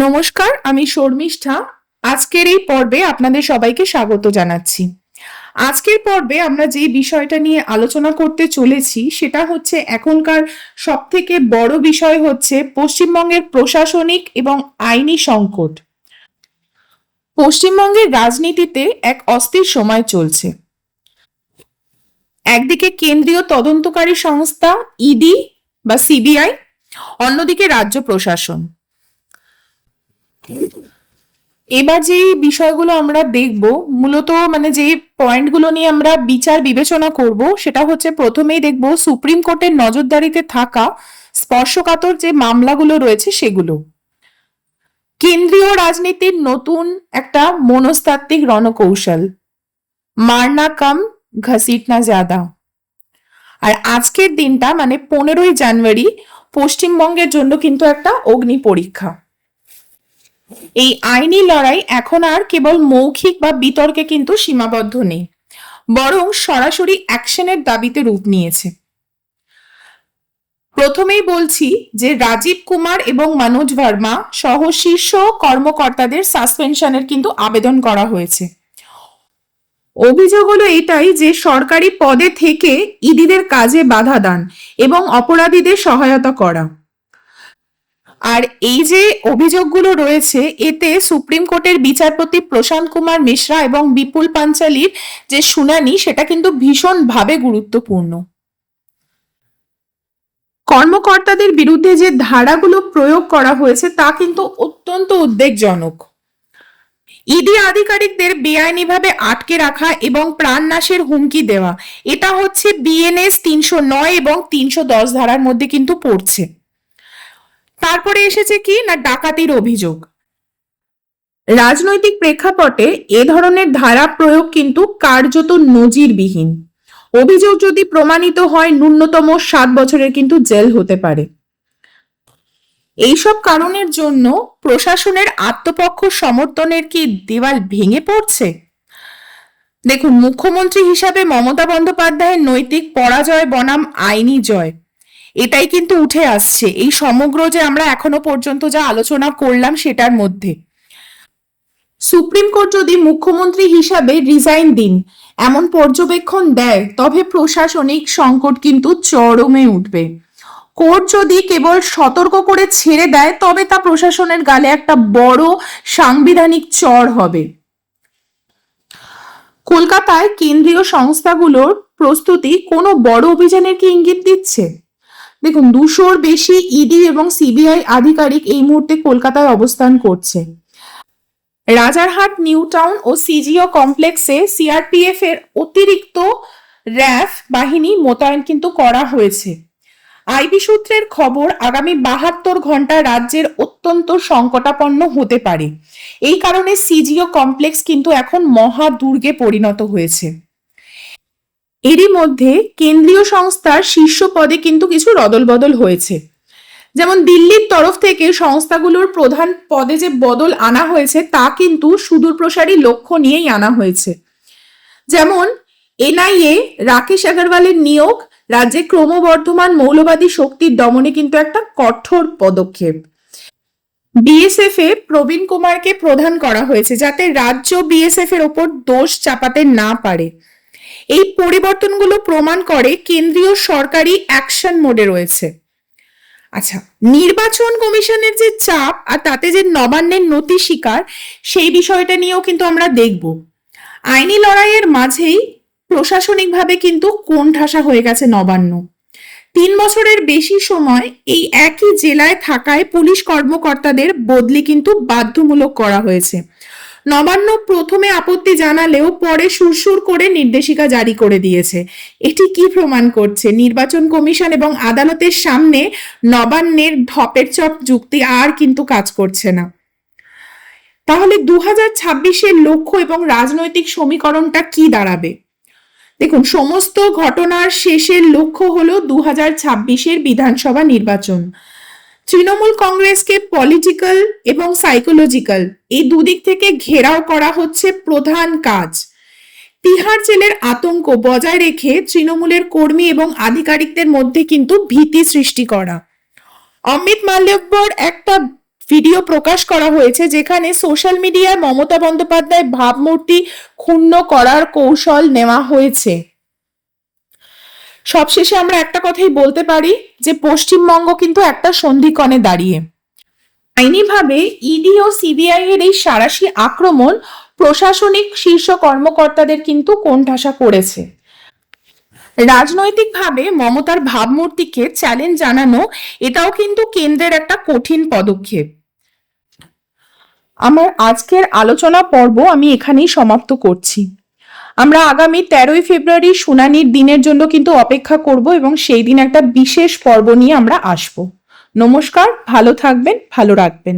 নমস্কার, আমি শর্মিষ্ঠা। আজকের এই পর্বে আপনাদের সবাইকে স্বাগত জানাচ্ছি। আজকের পর্বে আমরা যে বিষয়টা নিয়ে আলোচনা করতে চলেছি সেটা হচ্ছে এখনকার সবথেকে বড় বিষয় হচ্ছে পশ্চিমবঙ্গের প্রশাসনিক এবং আইনি সংকট। পশ্চিমবঙ্গের রাজনীতিতে এক অস্থির সময় চলছে। একদিকে কেন্দ্রীয় তদন্তকারী সংস্থা ইডি বা সিবিআই, অন্যদিকে রাজ্য প্রশাসন। এবার যে বিষয়গুলো আমরা দেখব, মূলত যে পয়েন্টগুলো নিয়ে আমরা বিচার বিবেচনা করব সেটা হচ্ছে, প্রথমেই দেখব সুপ্রিম কোর্টের নজরদারিতে থাকা স্পর্শকাতর যে মামলাগুলো রয়েছে সেগুলো। কেন্দ্রীয় রাজনীতির নতুন একটা মনস্তাত্ত্বিক রণকৌশল, মারনা কম ঘসিটনা জ্যাদা। আর আজকের দিনটা 15ই জানুয়ারি পশ্চিমবঙ্গের জন্য কিন্তু একটা অগ্নি পরীক্ষা। এই আইনি লড়াই এখন আর কেবল মৌখিক বা বিতর্কে কিন্তু সীমাবদ্ধ নেই, বরং সরাসরি অ্যাকশনের দাবিতে রূপ নিয়েছে। প্রথমেই বলছি যে রাজীব কুমার এবং মনোজ ভার্মা সহ শীর্ষ কর্মকর্তাদের সাসপেনশনের কিন্তু আবেদন করা হয়েছে। অভিযোগ হলো এটাই যে সরকারি পদে থেকে ইডিদের কাজে বাধা দান এবং অপরাধীদের সহায়তা করা। আর এই যে অভিযোগগুলো রয়েছে, এতে সুপ্রিম কোর্টের বিচারপতি প্রশান্ত কুমার মিশ্রা এবং বিপুল পাঞ্চালির যে শুনানি সেটা কিন্তু ভীষণভাবে গুরুত্বপূর্ণ। কর্মকর্তাদের বিরুদ্ধে যে ধারাগুলো প্রয়োগ করা হয়েছে তা কিন্তু অত্যন্ত উদ্বেগজনক। ইডি আধিকারিকদের বেআইনিভাবে আটকে রাখা এবং প্রাণনাশের হুমকি দেওয়া, এটা হচ্ছে বিএনএস 309 এবং 310 ধারার মধ্যে কিন্তু পড়ছে। তারপরে এসেছে কি না, ডাকাতির অভিযোগ। রাজনৈতিক প্রেক্ষাপটে এ ধরনের ধারা প্রয়োগ কিন্তু কার্যত নজিরবিহীন। অভিযোগ যদি প্রমাণিত হয়, ন্যূনতম 7 বছরের কিন্তু জেল হতে পারে। এইসব কারণের জন্য প্রশাসনের আত্মপক্ষ সমর্থনের কি দেওয়াল ভেঙে পড়ছে? দেখুন, মুখ্যমন্ত্রী হিসাবে মমতা বন্দ্যোপাধ্যায়ের নৈতিক পরাজয় বনাম আইনি জয়, এটাই কিন্তু উঠে আসছে এই সমগ্র যে আমরা এখনো পর্যন্ত যা আলোচনা করলাম সেটার মধ্যে। সুপ্রিম কোর্ট যদি মুখ্যমন্ত্রী হিসাবে রিজাইন দিন এমন পর্যবেক্ষণ দেয়, তবে প্রশাসনিক সংকট কিন্তু চরমে উঠবে। কোর্ট যদি কেবল সতর্ক করে ছেড়ে দেয়, তবে তা প্রশাসনের গালে একটা বড় সাংবিধানিক চড় হবে। কলকাতায় কেন্দ্রীয় সংস্থাগুলোর প্রস্তুতি কোনো বড় অভিযানের কি ইঙ্গিত দিচ্ছে? দেখুন, 200-র বেশি ইডি এবং সিবিআই আধিকারিক এই মুহূর্তে কলকাতায় অবস্থান করছে। রাজারহাট, নিউ টাউন ও সিজিও কমপ্লেক্সে সিআরপিএফ এর অতিরিক্ত র্যাফ বাহিনী মোতায়েন কিন্তু করা হয়েছে। আইবি সূত্রের খবর, আগামী 72 ঘন্টা রাজ্যের অত্যন্ত সংকটাপন্ন হতে পারে। এই কারণে সিজিও কমপ্লেক্স কিন্তু এখন মহা দুর্গে পরিণত হয়েছে। এরই মধ্যে কেন্দ্রীয় সংস্থার শীর্ষ পদে কিন্তু কিছু রদলবদল হয়েছে। যেমন দিল্লির তরফ থেকে সংস্থাগুলোর প্রধান পদে যে বদল আনা হয়েছে তা কিন্তু সুদূরপ্রসারী লক্ষ্য নিয়েই আনা হয়েছে। যেমন এনআইএ রাকেশ আগরওয়ালের নিয়োগ রাজ্যে ক্রমবর্ধমান মৌলবাদী শক্তির দমনে কিন্তু একটা কঠোর পদক্ষেপ। বিএসএফ এ প্রবীণ কুমারকে প্রধান করা হয়েছে যাতে রাজ্য বিএসএফ এর ওপর দোষ চাপাতে না পারে। এই পরিবর্তনগুলো প্রমাণ করে কেন্দ্রীয় সরকারি অ্যাকশন মোডে রয়েছে। আচ্ছা, নির্বাচন কমিশনের যে চাপ আর তাতে যে নবান্নের নতি স্বীকার, সেই বিষয়টা নিয়েও কিন্তু আমরা দেখব। আইনি লড়াইয়ের মাঝেই প্রশাসনিকভাবে কিন্তু কোণঠাসা হয়ে গেছে নবান্ন। 3 বছরের বেশি সময় এই একই জেলায় থাকায় পুলিশ কর্মকর্তাদের বদলি কিন্তু বাধ্যমূলক করা হয়েছে। নবান্ন প্রথমে আপত্তি জানালেও পরে সুরসুর করে নির্দেশিকা জারি করে দিয়েছে। এটি কি প্রমাণ করছে? নির্বাচন কমিশন এবং আদালতের সামনে নবান্নের ঢপের চপ যুক্তি আর কিন্তু কাজ করছে না। তাহলে 2026-এর লক্ষ্য এবং রাজনৈতিক সমীকরণটা কি দাঁড়াবে? দেখুন, সমস্ত ঘটনার শেষের লক্ষ্য হলো 2026-এর বিধানসভা নির্বাচন। তৃণমূল কংগ্রেসকে পলিটিক্যাল এবং সাইকোলজিক্যাল এই দুদিক থেকে ঘেরাও করা হচ্ছে প্রধান কাজ। তিহার জেলের আতঙ্ক বজায় রেখে তৃণমূলের কর্মী এবং আধিকারিকদের মধ্যে কিন্তু ভীতি সৃষ্টি করা। অমিত মালব্যর একটা ভিডিও প্রকাশ করা হয়েছে যেখানে সোশ্যাল মিডিয়ায় মমতা বন্দ্যোপাধ্যায় ভাবমূর্তি ক্ষুণ্ণ করার কৌশল নেওয়া হয়েছে। সবশেষে আমরা একটা কথাই বলতে পারি যে পশ্চিমবঙ্গ কিন্তু একটা সন্ধিক্ষণে দাঁড়িয়ে। আইনিভাবে ইডি ও সিবিআই এর এই সাঁড়াশি আক্রমণ প্রশাসনিক শীর্ষ কর্মকর্তাদের কিন্তু কোণঠাসা করেছে। রাজনৈতিকভাবে মমতার ভাবমূর্তিকে চ্যালেঞ্জ জানানো এটাও কিন্তু কেন্দ্রের একটা কঠিন পদক্ষেপ। আমার আজকের আলোচনা পর্ব আমি এখানেই সমাপ্ত করছি। আমরা আগামী 13ই ফেব্রুয়ারি শুনানির দিনের জন্য কিন্তু অপেক্ষা করব এবং সেই দিন একটা বিশেষ পর্ব নিয়ে আমরা আসব। নমস্কার, ভালো থাকবেন, ভালো রাখবেন।